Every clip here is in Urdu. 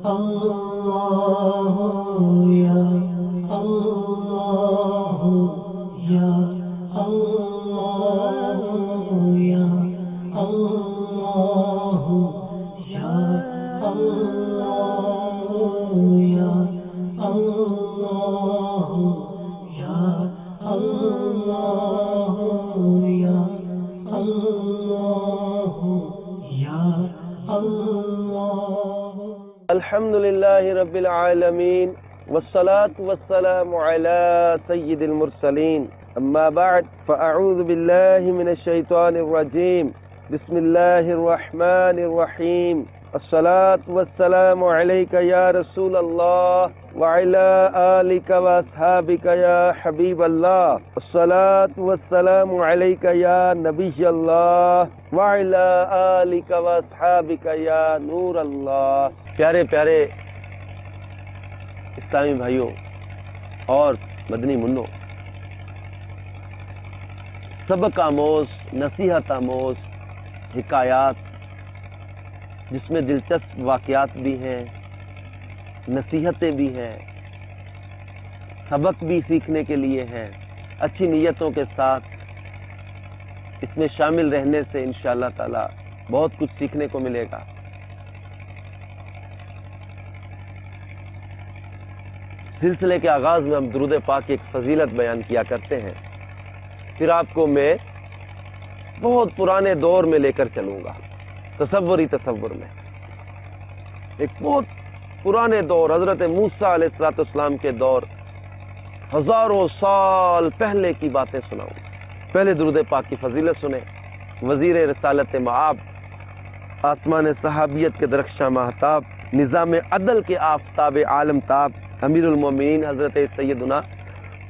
اللہ یا اللہ یا اللہ یا اللہ یا اللہ یا اللہ یا اللہ یا اللہ یا اللہ. الحمدللہ رب العالمین والصلاة والسلام على سید المرسلین اما بعد فاعوذ باللہ من الشیطان الرجیم بسم اللہ الرحمن الرحیم الصلاة والسلام علیک یا رسول اللہ وعلى آلک واصحابک یا حبیب اللہ الصلاة والسلام علیک یا نبی اللہ وعلى آلک واصحابک یا نور اللہ. پیارے پیارے اسلامی بھائیوں اور مدنی منوں، سبق آموز، نصیحت آموز حکایات جس میں دلچسپ واقعات بھی ہیں، نصیحتیں بھی ہیں، سبق بھی سیکھنے کے لیے ہیں، اچھی نیتوں کے ساتھ اس میں شامل رہنے سے انشاءاللہ تعالی بہت کچھ سیکھنے کو ملے گا. سلسلے کے آغاز میں ہم درود پاک کی ایک فضیلت بیان کیا کرتے ہیں، پھر آپ کو میں بہت پرانے دور میں لے کر چلوں گا، تصور میں ایک بہت پرانے دور، حضرت موسیٰ علیہ السلام کے دور، ہزاروں سال پہلے کی باتیں سناؤں. پہلے درود پاک کی فضیلت سنیں. وزیر رسالت مآب، آسمان صحابیت کے درخشاں ماہتاب، نظام عدل کے آفتاب عالم تاب، امیر المومنین حضرت سیدنا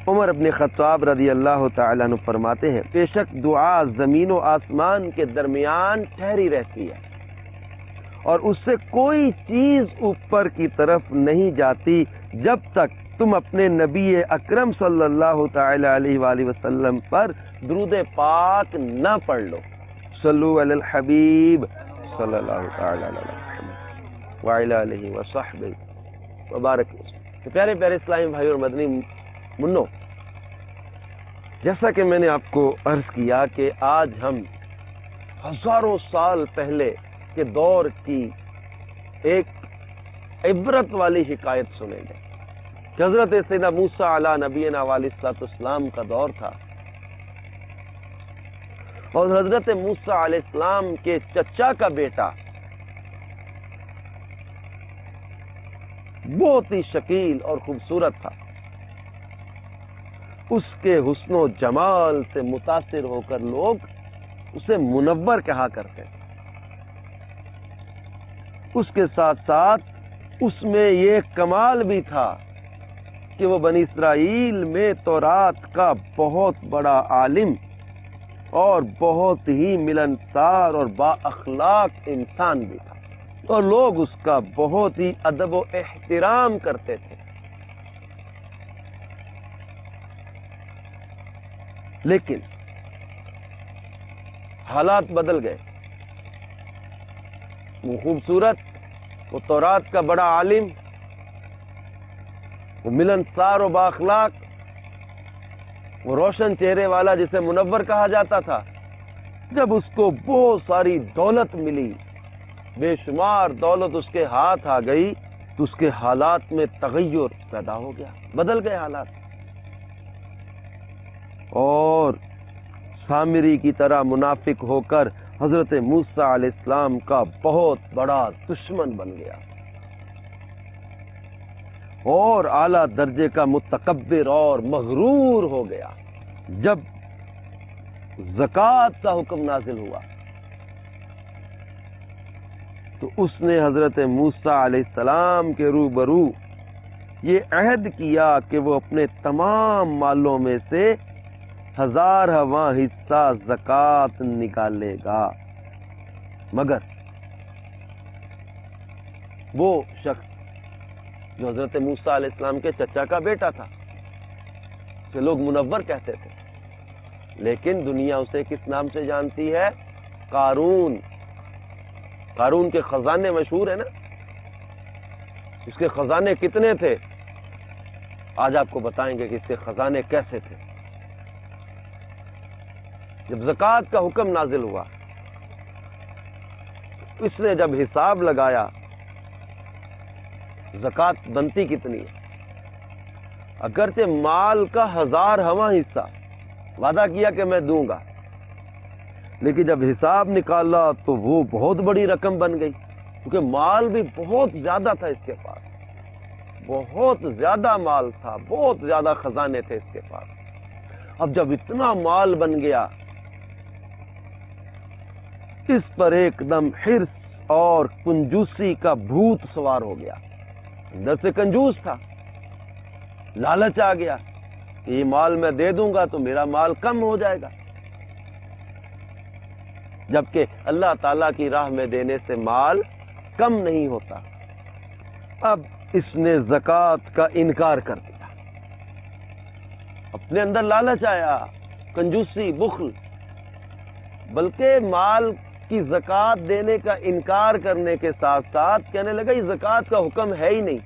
عمر بن خطاب رضی اللہ تعالیٰ عنہ فرماتے ہیں، بے شک دعا زمین و آسمان کے درمیان ٹھہری رہتی ہے اور اس سے کوئی چیز اوپر کی طرف نہیں جاتی جب تک تم اپنے نبی اکرم صلی اللہ تعالی علیہ وآلہ وسلم پر درود پاک نہ پڑھ لو. صلو علی الحبیب صلی اللہ تعالی علیہ وسلم وعلی آلہ وصحبہ وبارک. تو پیارے پیارے اسلامی بھائی اور مدنی منوں، جیسا کہ میں نے آپ کو عرض کیا کہ آج ہم ہزاروں سال پہلے کے دور کی ایک عبرت والی حکایت سنیں گے. حضرت سیدنا موسیٰ علیہ نبینا علیہ السلام کا دور تھا اور حضرت موسیٰ علیہ السلام کے چچا کا بیٹا بہت ہی شکیل اور خوبصورت تھا. اس کے حسن و جمال سے متاثر ہو کر لوگ اسے منور کہا کرتے. اس کے ساتھ ساتھ اس میں یہ کمال بھی تھا کہ وہ بنی اسرائیل میں تورات کا بہت بڑا عالم اور بہت ہی ملنسار اور با اخلاق انسان بھی تھا اور لوگ اس کا بہت ہی ادب و احترام کرتے تھے. لیکن حالات بدل گئے. وہ خوبصورت، وہ تورات کا بڑا عالم، وہ ملنسار و بااخلاق، وہ روشن چہرے والا جسے منور کہا جاتا تھا، جب اس کو بہت ساری دولت ملی، بے شمار دولت اس کے ہاتھ آ گئی، تو اس کے حالات میں تغیر پیدا ہو گیا، بدل گئے حالات. اور سامری کی طرح منافق ہو کر حضرت موسیٰ علیہ السلام کا بہت بڑا دشمن بن گیا اور اعلیٰ درجے کا متکبر اور مغرور ہو گیا. جب زکوٰۃ کا حکم نازل ہوا تو اس نے حضرت موسیٰ علیہ السلام کے روبرو یہ عہد کیا کہ وہ اپنے تمام مالوں میں سے 1000واں حصہ زکوٰۃ نکالے گا، مگر وہ شخص جو حضرت موسیٰ علیہ السلام کے چچا کا بیٹا تھا، کہ لوگ منور کہتے تھے، لیکن دنیا اسے کس نام سے جانتی ہے؟ قارون. قارون کے خزانے مشہور ہیں نا. اس کے خزانے کتنے تھے؟ آج آپ کو بتائیں گے کہ اس کے خزانے کیسے تھے۔ جب زکوٰۃ کا حکم نازل ہوا، اس نے جب حساب لگایا زکوٰۃ بنتی کتنی ہے، اگرچہ مال کا 1000واں حصہ وعدہ کیا کہ میں دوں گا، لیکن جب حساب نکالا تو وہ بہت بڑی رقم بن گئی، کیونکہ مال بھی بہت زیادہ تھا اس کے پاس، بہت زیادہ مال تھا، بہت زیادہ خزانے تھے اس کے پاس۔ اب جب اتنا مال بن گیا، اس پر ایک دم حرص اور کنجوسی کا بھوت سوار ہو گیا۔ اندر سے کنجوس تھا، لالچ آ گیا کہ یہ مال میں دے دوں گا تو میرا مال کم ہو جائے گا، جبکہ اللہ تعالی کی راہ میں دینے سے مال کم نہیں ہوتا۔ اب اس نے زکوٰۃ کا انکار کر دیا، اپنے اندر لالچ آیا، کنجوسی، بخل، بلکہ مال کی زکوٰۃ دینے کا انکار کرنے کے ساتھ ساتھ کہنے لگا یہ زکوٰۃ کا حکم ہے ہی نہیں۔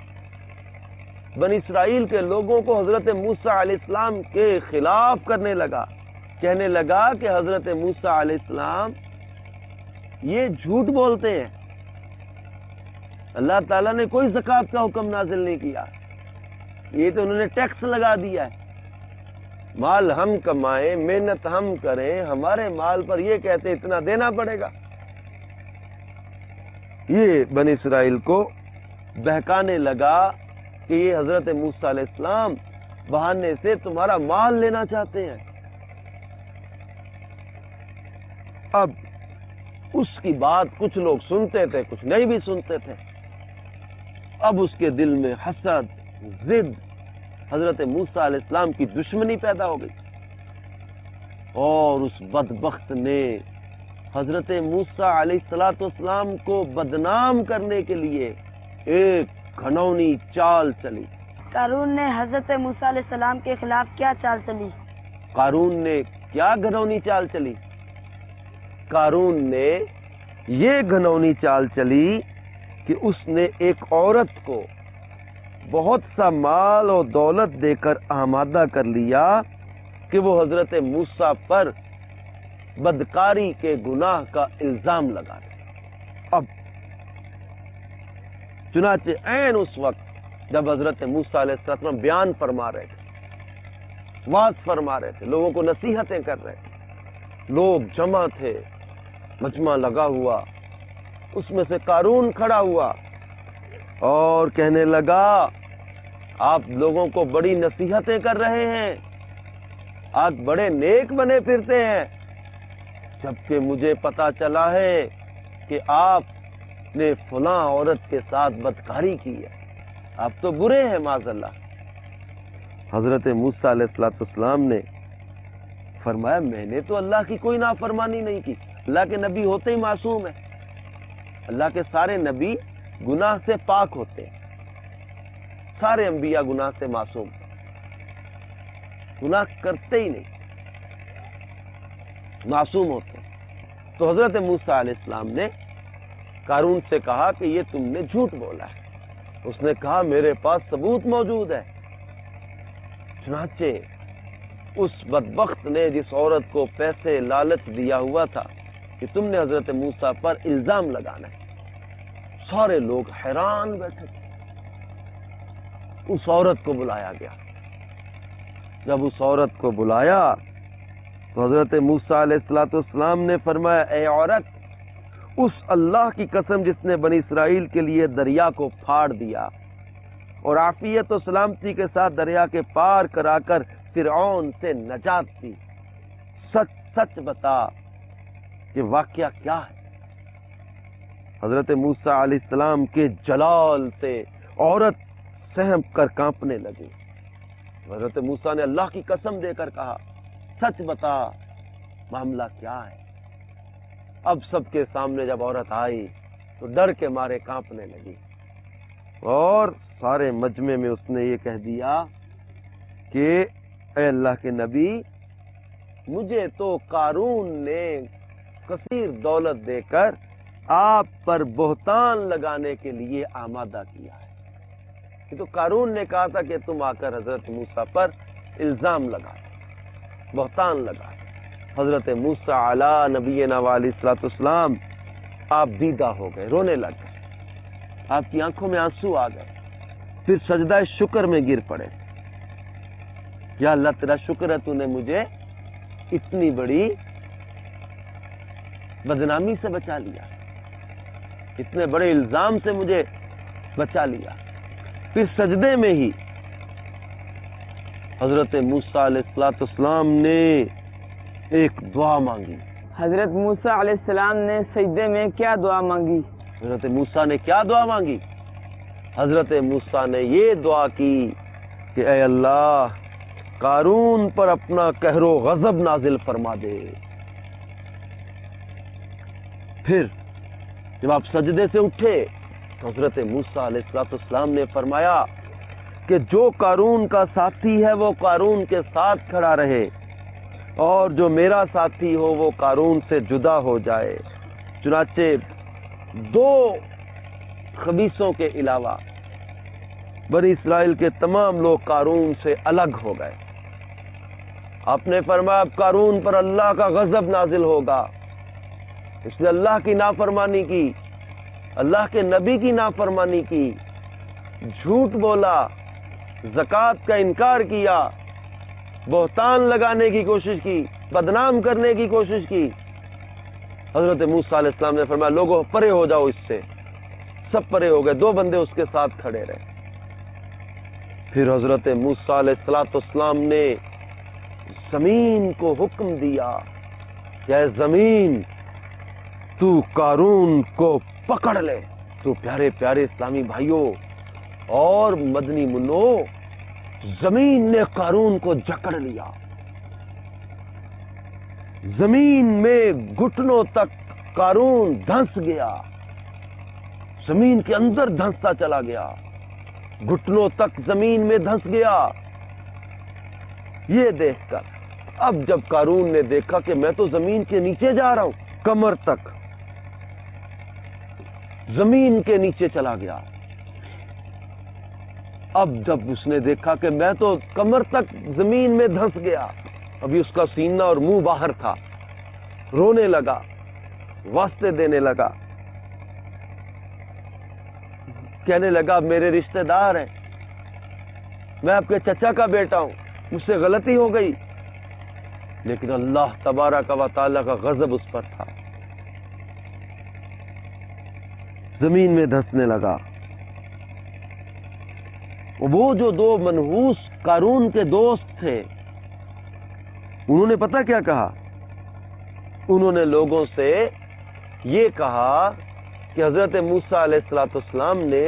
بنی اسرائیل کے لوگوں کو حضرت موسیٰ علیہ السلام کے خلاف کرنے لگا، کہنے لگا کہ حضرت موسیٰ علیہ السلام یہ جھوٹ بولتے ہیں، اللہ تعالیٰ نے کوئی زکوٰۃ کا حکم نازل نہیں کیا، یہ تو انہوں نے ٹیکس لگا دیا ہے، مال ہم کمائیں، محنت ہم کریں، ہمارے مال پر یہ کہتے اتنا دینا پڑے گا۔ یہ بنی اسرائیل کو بہکانے لگا کہ یہ حضرت موسیٰ علیہ السلام بہانے سے تمہارا مال لینا چاہتے ہیں۔ اب اس کی بات کچھ لوگ سنتے تھے، کچھ نہیں بھی سنتے تھے۔ اب اس کے دل میں حسد، ضد، حضرت موسیٰ علیہ السلام کی دشمنی پیدا ہو گئی، اور اس بدبخت نے حضرت موسیٰ علیہ السلام کو بدنام کرنے کے لیے ایک گھنونی چال چلی۔ قارون نے حضرت موسیٰ علیہ السلام کے خلاف کیا چال چلی؟ قارون نے کیا گھنونی چال چلی؟ قارون نے یہ گھنونی چال چلی کہ اس نے ایک عورت کو بہت سا مال اور دولت دے کر آمادہ کر لیا کہ وہ حضرت موسیٰ پر بدکاری کے گناہ کا الزام لگا دے۔ اب چنانچہ عین اس وقت جب حضرت موسیٰ علیہ السلام بیان فرما رہے تھے، واعظ فرما رہے تھے، لوگوں کو نصیحتیں کر رہے تھے، لوگ جمع تھے، مجمع لگا ہوا، اس میں سے قارون کھڑا ہوا اور کہنے لگا آپ لوگوں کو بڑی نصیحتیں کر رہے ہیں، آپ بڑے نیک بنے پھرتے ہیں، جبکہ مجھے پتا چلا ہے کہ آپ نے فلاں عورت کے ساتھ بدکاری کی ہے، آپ تو برے ہیں معاذ اللہ۔ حضرت موسیٰ علیہ السلام نے فرمایا میں نے تو اللہ کی کوئی نافرمانی نہیں کی، اللہ کے نبی ہوتے ہی معصوم ہیں، اللہ کے سارے نبی گناہ سے پاک ہوتے ہیں، سارے انبیاء گناہ سے معصوم، گناہ کرتے ہی نہیں، معصوم ہوتے ہیں۔ تو حضرت موسیٰ علیہ السلام نے قارون سے کہا کہ یہ تم نے جھوٹ بولا ہے۔ اس نے کہا میرے پاس ثبوت موجود ہے۔ چنانچہ اس بدبخت نے جس عورت کو پیسے لالچ دیا ہوا تھا کہ تم نے حضرت موسیٰ پر الزام لگانا ہے، سارے لوگ حیران بیٹھے تھے۔ اس عورت کو بلایا گیا، جب اس عورت کو بلایا تو حضرت موسیٰ علیہ السلام نے فرمایا اے عورت، اس اللہ کی قسم جس نے بنی اسرائیل کے لیے دریا کو پھاڑ دیا اور عافیت و سلامتی کے ساتھ دریا کے پار کرا کر فرعون سے نجات دی، سچ سچ بتا کہ واقعہ کیا ہے۔ حضرت موسیٰ علیہ السلام کے جلال سے عورت سہم کر کانپنے لگی۔ حضرت موسیٰ نے اللہ کی قسم دے کر کہا سچ بتا معاملہ کیا ہے۔ اب سب کے سامنے جب عورت آئی تو ڈر کے مارے کانپنے لگی، اور سارے مجمع میں اس نے یہ کہہ دیا کہ اے اللہ کے نبی، مجھے تو قارون نے کثیر دولت دے کر آپ پر بہتان لگانے کے لیے آمادہ کیا ہے، یہ تو قارون نے کہا تھا کہ تم آ کر حضرت موسیٰ پر الزام لگا، بہتان لگا۔ حضرت موسیٰ علی نبینا علیہ الصلوۃ والسلام آپ دیدہ ہو گئے، رونے لگ گئے، آپ کی آنکھوں میں آنسو آ گئے، پھر سجدہ شکر میں گر پڑے۔ یا اللہ تیرا شکر ہے تو نے مجھے اتنی بڑی بدنامی سے بچا لیا، اتنے بڑے الزام سے مجھے بچا لیا۔ پھر سجدے میں ہی حضرت موسیٰ علیہ السلام نے ایک دعا مانگی۔ حضرت موسیٰ علیہ السلام نے سجدے میں کیا دعا مانگی؟ حضرت موسیٰ نے کیا دعا مانگی؟ حضرت موسیٰ نے یہ دعا کی کہ اے اللہ قارون پر اپنا قہر و غضب نازل فرما دے۔ پھر جب آپ سجدے سے اٹھے تو حضرت موسیٰ علیہ السلام نے فرمایا کہ جو قارون کا ساتھی ہے وہ قارون کے ساتھ کھڑا رہے، اور جو میرا ساتھی ہو وہ قارون سے جدا ہو جائے۔ چنانچہ دو خبیثوں کے علاوہ بنی اسرائیل کے تمام لوگ قارون سے الگ ہو گئے۔ آپ نے فرمایا اب قارون پر اللہ کا غضب نازل ہوگا، اس نے اللہ کی نافرمانی کی، اللہ کے نبی کی نافرمانی کی، جھوٹ بولا، زکوٰۃ کا انکار کیا، بہتان لگانے کی کوشش کی، بدنام کرنے کی کوشش کی۔ حضرت موسیٰ علیہ السلام نے فرمایا لوگوں پرے ہو جاؤ اس سے، سب پرے ہو گئے، دو بندے اس کے ساتھ کھڑے رہے۔ پھر حضرت موسیٰ علیہ السلام نے زمین کو حکم دیا کہ اے زمین تو قارون کو پکڑ لے۔ تو پیارے پیارے اسلامی بھائیوں اور مدنی منو، زمین نے قارون کو جکڑ لیا، زمین میں گھٹنوں تک قارون دھنس گیا، زمین کے اندر دھنستا چلا گیا، گھٹنوں تک زمین میں دھنس گیا۔ یہ دیکھ کر اب جب قارون نے دیکھا کہ میں تو زمین کے نیچے جا رہا ہوں، کمر تک زمین کے نیچے چلا گیا۔ اب جب اس نے دیکھا کہ میں تو کمر تک زمین میں دھنس گیا، ابھی اس کا سینہ اور منہ باہر تھا، رونے لگا، واسطے دینے لگا، کہنے لگا میرے رشتہ دار ہیں، میں آپ کے چچا کا بیٹا ہوں، مجھ سے غلطی ہو گئی۔ لیکن اللہ تبارک و تعالیٰ کا غضب اس پر تھا، زمین میں دھنسنے لگا۔ وہ جو دو منحوس قارون کے دوست تھے، انہوں نے پتہ کیا کہا؟ انہوں نے لوگوں سے یہ کہا کہ حضرت موسیٰ علیہ السلام نے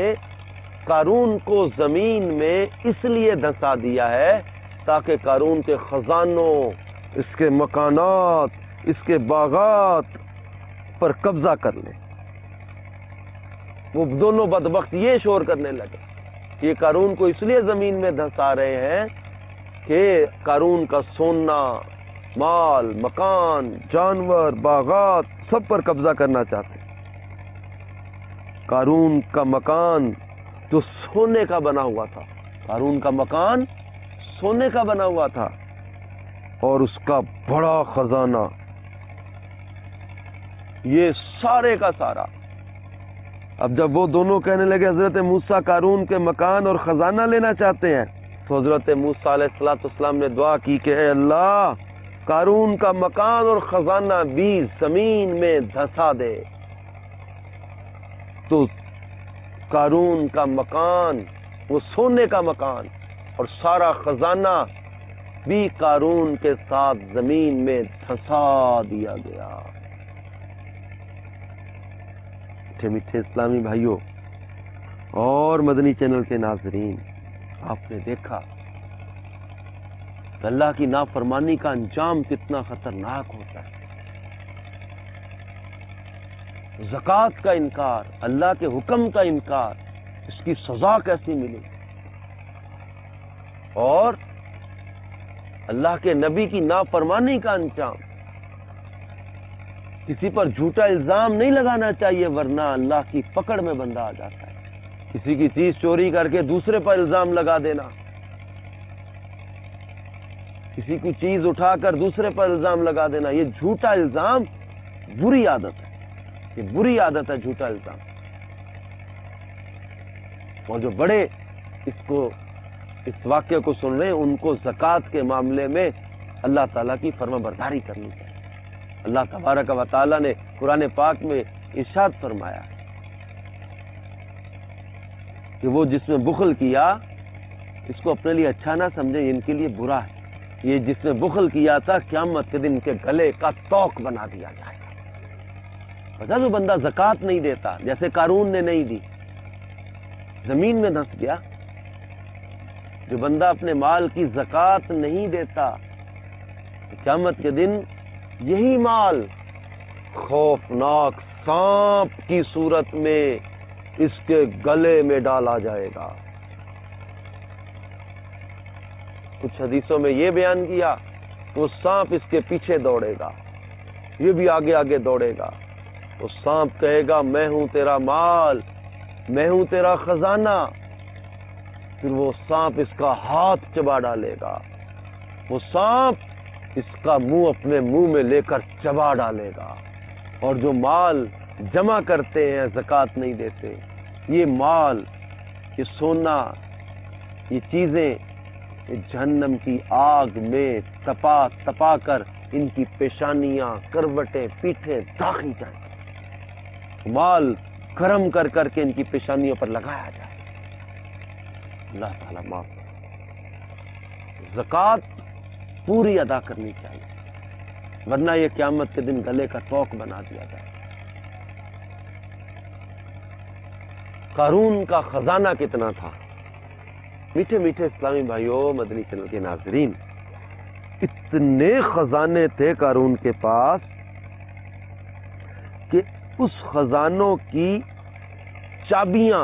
قارون کو زمین میں اس لیے دھنسا دیا ہے تاکہ قارون کے خزانوں، اس کے مکانات، اس کے باغات پر قبضہ کر لے۔ وہ دونوں بدبخت یہ شور کرنے لگے، یہ قارون کو اس لیے زمین میں دھنسا رہے ہیں کہ قارون کا سونا، مال، مکان، جانور، باغات سب پر قبضہ کرنا چاہتے ہیں۔ قارون کا مکان جو سونے کا بنا ہوا تھا، قارون کا مکان سونے کا بنا ہوا تھا، اور اس کا بڑا خزانہ، یہ سارے کا سارا۔ اب جب وہ دونوں کہنے لگے حضرت موسیٰ قارون کے مکان اور خزانہ لینا چاہتے ہیں، تو حضرت موسیٰ علیہ السلام نے دعا کی کہ اے اللہ قارون کا مکان اور خزانہ بھی زمین میں دھسا دے۔ تو قارون کا مکان، وہ سونے کا مکان اور سارا خزانہ بھی قارون کے ساتھ زمین میں دھسا دیا گیا۔ میٹھے میٹھے اسلامی بھائیوں اور مدنی چینل کے ناظرین، آپ نے دیکھا کہ اللہ کی نافرمانی کا انجام کتنا خطرناک ہوتا ہے۔ زکوٰۃ کا انکار، اللہ کے حکم کا انکار، اس کی سزا کیسی ملی، اور اللہ کے نبی کی نافرمانی کا انجام۔ کسی پر جھوٹا الزام نہیں لگانا چاہیے ورنہ اللہ کی پکڑ میں بندہ آ جاتا ہے۔ کسی کی چیز چوری کر کے دوسرے پر الزام لگا دینا، کسی کی چیز اٹھا کر دوسرے پر الزام لگا دینا، یہ جھوٹا الزام بری عادت ہے، یہ بری عادت ہے جھوٹا الزام۔ اور جو بڑے اس واقعے کو سن رہے ہیں ان کو زکوٰۃ کے معاملے میں اللہ تعالیٰ کی فرما برداری کرنی چاہیے۔ اللہ تبارک و تعالیٰ نے قرآن پاک میں ارشاد فرمایا کہ وہ جس نے بخل کیا اس کو اپنے لیے اچھا نہ سمجھے، ان کے لیے برا ہے۔ یہ جس نے بخل کیا تھا قیامت کے دن کے گلے کا توق بنا دیا جائے گا۔ پتہ جو بندہ زکوٰۃ نہیں دیتا، جیسے قارون نے نہیں دی، زمین میں دھس گیا۔ جو بندہ اپنے مال کی زکوٰۃ نہیں دیتا، قیامت کے دن یہی مال خوفناک سانپ کی صورت میں اس کے گلے میں ڈالا جائے گا۔ کچھ حدیثوں میں یہ بیان کیا کہ وہ سانپ اس کے پیچھے دوڑے گا، یہ بھی آگے آگے دوڑے گا۔ وہ سانپ کہے گا میں ہوں تیرا مال، میں ہوں تیرا خزانہ۔ پھر وہ سانپ اس کا ہاتھ چبا ڈالے گا، وہ سانپ اس کا منہ اپنے منہ میں لے کر چبا ڈالے گا۔ اور جو مال جمع کرتے ہیں زکوٰۃ نہیں دیتے، یہ مال، یہ سونا، یہ چیزیں جہنم کی آگ میں تپا تپا کر ان کی پیشانیاں، کروٹیں، پیٹھیں داغی جائیں، مال گرم کر کر کے ان کی پیشانیوں پر لگایا جائے۔ اللہ تعالیٰ معاف کرے۔ زکوٰۃ پوری ادا کرنی چاہیے، ورنہ یہ قیامت کے دن گلے کا توق بنا دیا جائے۔ قارون کا خزانہ کتنا تھا؟ میٹھے میٹھے اسلامی بھائیوں، مدنی چینل کے ناظرین، اتنے خزانے تھے قارون کے پاس کہ اس خزانوں کی چابیاں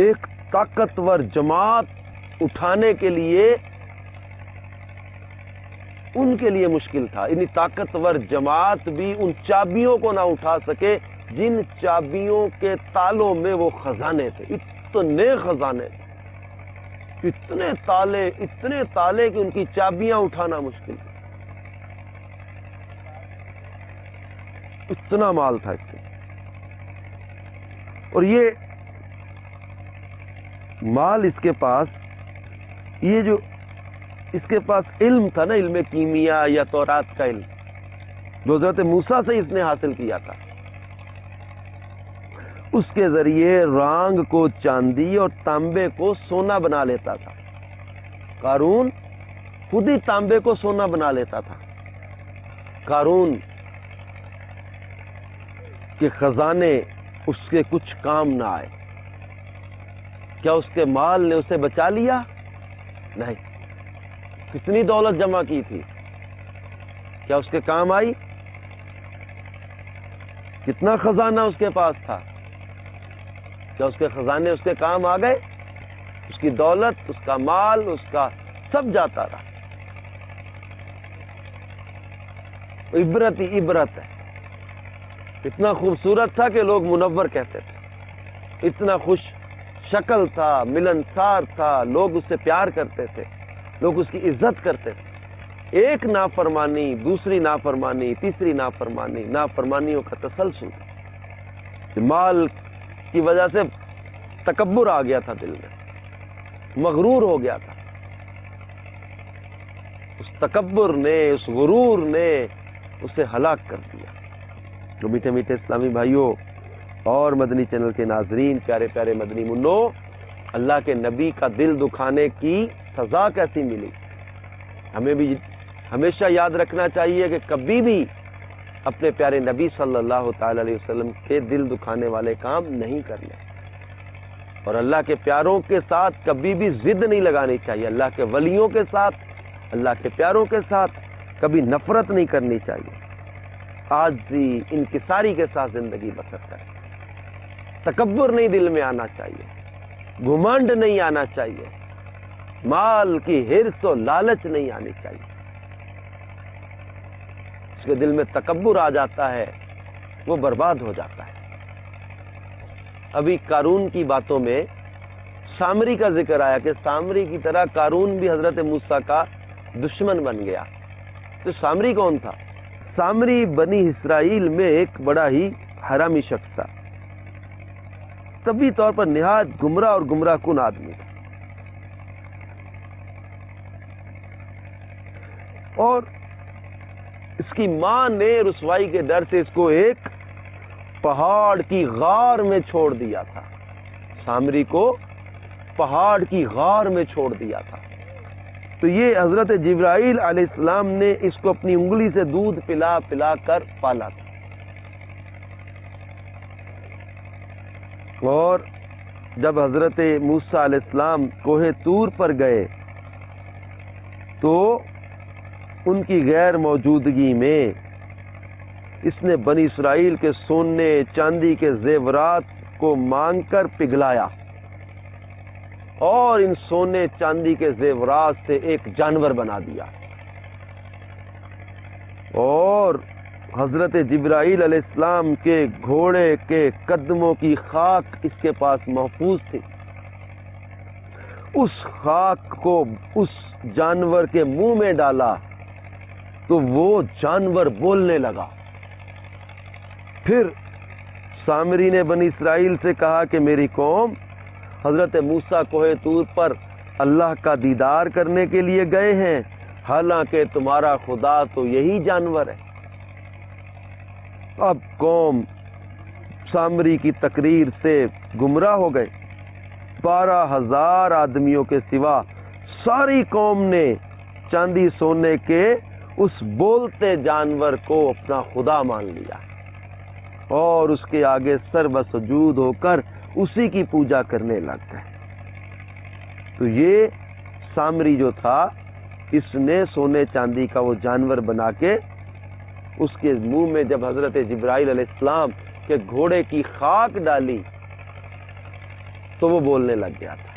ایک طاقتور جماعت اٹھانے کے لیے ان کے لیے مشکل تھا۔ اتنی طاقتور جماعت بھی ان چابیوں کو نہ اٹھا سکے جن چابیوں کے تالوں میں وہ خزانے تھے۔ اتنے خزانے، اتنے تالے کہ ان کی چابیاں اٹھانا مشکل تھا۔ اتنا مال تھا اس میں، اور یہ مال اس کے پاس، یہ جو اس کے پاس علم تھا نا، علم کیمیا یا تورات کا علم، جو حضرت موسیٰ سے اس نے حاصل کیا تھا، اس کے ذریعے رانگ کو چاندی اور تانبے کو سونا بنا لیتا تھا۔ قارون خود ہی تانبے کو سونا بنا لیتا تھا۔ قارون کے خزانے اس کے کچھ کام نہ آئے۔ کیا اس کے مال نے اسے بچا لیا؟ نہیں۔ کتنی دولت جمع کی تھی، کیا اس کے کام آئی؟ کتنا خزانہ اس کے پاس تھا، کیا اس کے خزانے اس کے کام آ گئے؟ اس کی دولت، اس کا مال، اس کا سب جاتا رہا۔ عبرت ہی عبرت ہے۔ اتنا خوبصورت تھا کہ لوگ منور کہتے تھے، اتنا خوش شکل تھا، ملنسار تھا، لوگ اس سے پیار کرتے تھے، لوگ اس کی عزت کرتے تھے۔ ایک نافرمانی، دوسری نافرمانی، تیسری نافرمانی، نافرمانیوں کا تسلسل۔ مال کی وجہ سے تکبر آ گیا تھا دل میں، مغرور ہو گیا تھا۔ اس تکبر نے، اس غرور نے اسے ہلاک کر دیا۔ تو میٹھے میٹھے اسلامی بھائیوں اور مدنی چینل کے ناظرین، پیارے پیارے مدنی منو، اللہ کے نبی کا دل دکھانے کی سزا کیسی ملی؟ ہمیں بھی ہمیشہ یاد رکھنا چاہیے کہ کبھی بھی اپنے پیارے نبی صلی اللہ تعالی علیہ وسلم کے دل دکھانے والے کام نہیں کرنے، اور اللہ کے پیاروں کے ساتھ کبھی بھی ضد نہیں لگانی چاہیے۔ اللہ کے ولیوں کے ساتھ، اللہ کے پیاروں کے ساتھ کبھی نفرت نہیں کرنی چاہیے۔ عاجزی، انکساری کے ساتھ زندگی بسر کریں۔ تکبر نہیں دل میں آنا چاہیے، گھمنڈ نہیں آنا چاہیے، مال کی حرص و لالچ نہیں آنی چاہیے۔ اس کے دل میں تکبر آ جاتا ہے، وہ برباد ہو جاتا ہے۔ ابھی قارون کی باتوں میں سامری کا ذکر آیا کہ سامری کی طرح قارون بھی حضرت موسیٰ کا دشمن بن گیا. تو سامری کون تھا؟ سامری بنی اسرائیل میں ایک بڑا ہی حرامی شخص تھا، طبی طور پر نہایت گمراہ اور گمراہ کن آدمی تھا. اور اس کی ماں نے رسوائی کے ڈر سے اس کو ایک پہاڑ کی غار میں چھوڑ دیا تھا. سامری کو پہاڑ کی غار میں چھوڑ دیا تھا. تو یہ حضرت جبرائیل علیہ السلام نے اس کو اپنی انگلی سے دودھ پلا پلا کر پالا تھا. اور جب حضرت موسیٰ علیہ السلام کوہ طور پر گئے تو ان کی غیر موجودگی میں اس نے بنی اسرائیل کے سونے چاندی کے زیورات کو مانگ کر پگھلایا اور ان سونے چاندی کے زیورات سے ایک جانور بنا دیا. اور حضرت جبرائیل علیہ السلام کے گھوڑے کے قدموں کی خاک اس کے پاس محفوظ تھی. اس خاک کو اس جانور کے منہ میں ڈالا تو وہ جانور بولنے لگا. پھر سامری نے بنی اسرائیل سے کہا کہ میری قوم حضرت موسیٰ کوہ طور پر اللہ کا دیدار کرنے کے لیے گئے ہیں، حالانکہ تمہارا خدا تو یہی جانور ہے. اب قوم سامری کی تقریر سے گمراہ ہو گئے. 12,000 آدمیوں کے سوا ساری قوم نے چاندی سونے کے اس بولتے جانور کو اپنا خدا مان لیا اور اس کے آگے سر بسجود ہو کر اسی کی پوجا کرنے لگ گئے. تو یہ سامری جو تھا اس نے سونے چاندی کا وہ جانور بنا کے اس کے منہ میں جب حضرت جبرائیل علیہ السلام کے گھوڑے کی خاک ڈالی تو وہ بولنے لگ گیا تھا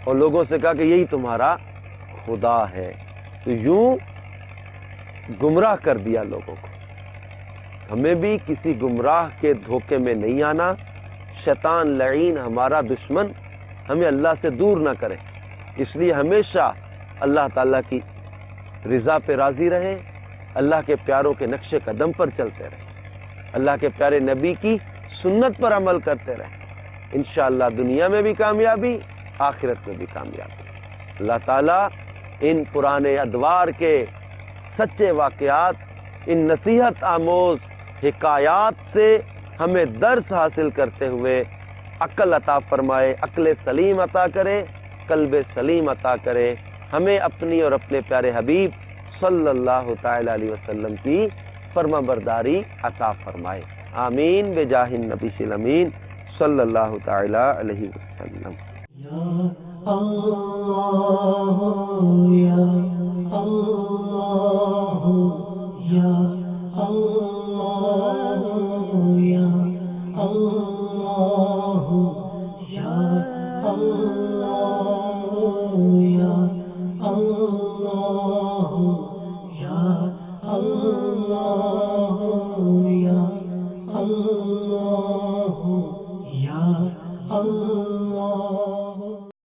اور لوگوں سے کہا کہ یہی تمہارا خدا ہے. تو یوں گمراہ کر دیا لوگوں کو. ہمیں بھی کسی گمراہ کے دھوکے میں نہیں آنا. شیطان لعین ہمارا دشمن ہمیں اللہ سے دور نہ کرے. اس لیے ہمیشہ اللہ تعالیٰ کی رضا پہ راضی رہیں، اللہ کے پیاروں کے نقش قدم پر چلتے رہیں، اللہ کے پیارے نبی کی سنت پر عمل کرتے رہیں. انشاءاللہ دنیا میں بھی کامیابی، آخرت میں بھی کامیابی. اللہ تعالیٰ ان پرانے ادوار کے سچے واقعات، ان نصیحت آموز حکایات سے ہمیں درس حاصل کرتے ہوئے عقل عطا فرمائے، عقل سلیم عطا کرے، قلب سلیم عطا کرے. ہمیں اپنی اور اپنے پیارے حبیب صلی اللہ تعالی علیہ وسلم کی فرما برداری عطا فرمائے. آمین بجاہ النبی الامین صلی اللہ تعالی علیہ وسلم. یا اللہ یا اللہ یا اللہ یا اللہ یا اللہ یا اللہ یا اللہ